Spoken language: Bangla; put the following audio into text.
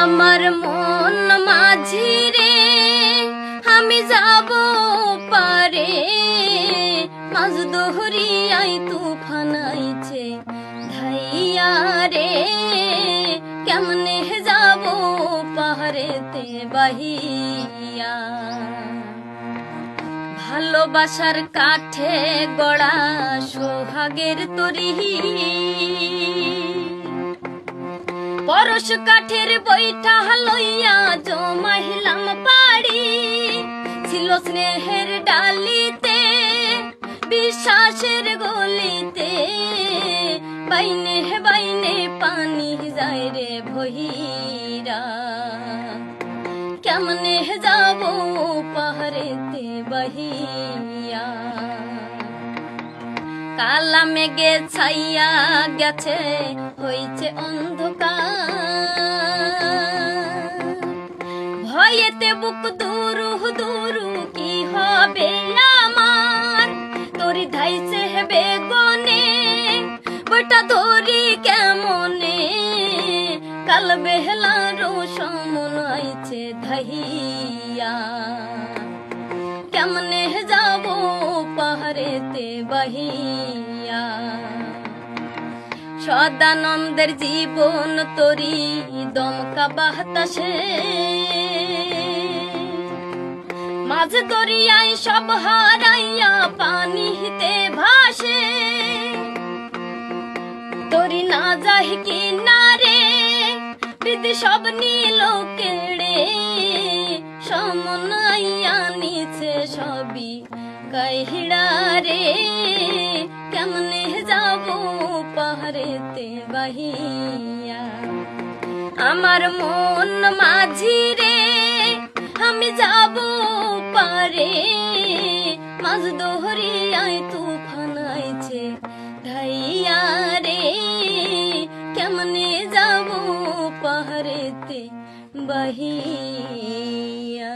আমার মন মাঝি রে আমি যাব পারে মাঝ দহরিয়ায় তুফান আইছে ধাইয়া রে কেমনে যাব পাহাড়েতে বাহিয়া ভালোবাসার কাঠে গড়া সোহাগের তরি পরশ কাঠের বৈঠা লইয়া জমাইলাম পাড়ি ছিল স্নেহের ডালিতে বিশ্বাসের গলিতে বাইনে বাইনে পানি যায় রে ভহিরা কেমনে যাব পাহাড়েতে বাহিয়া কালা মেঘে ছাইয়া গেছে হইছে অন্ধকার ভয়েতে বুক দুরু দুরু কি হবে আমার তোরি ধাইছে বেগনে বইটা ধরি কেমনে কাল বেহলারো সমন আইছে ধাইয়া কেমনে যাব পাহাড়েতে বাহিয়া সদানন্দের জীবন তরি দমকা বাতাসে মাঝ দরিয়ায় সব হারাইয়া পানিতে ভাসে তরি না যাই কিনারে বিধি সব নীল কেড়ে সমনাইয়া নিছে সবই কাহিড়া রে কেমনে যাব পাহাড়েতে বাহিয়া আমার মন মাঝি রে আমি যাব পারে মাঝ দহরিয়ায় তুফান আইছে ধাইয়া রে কেমনে যাব পাহাড়েতে বাহিয়া।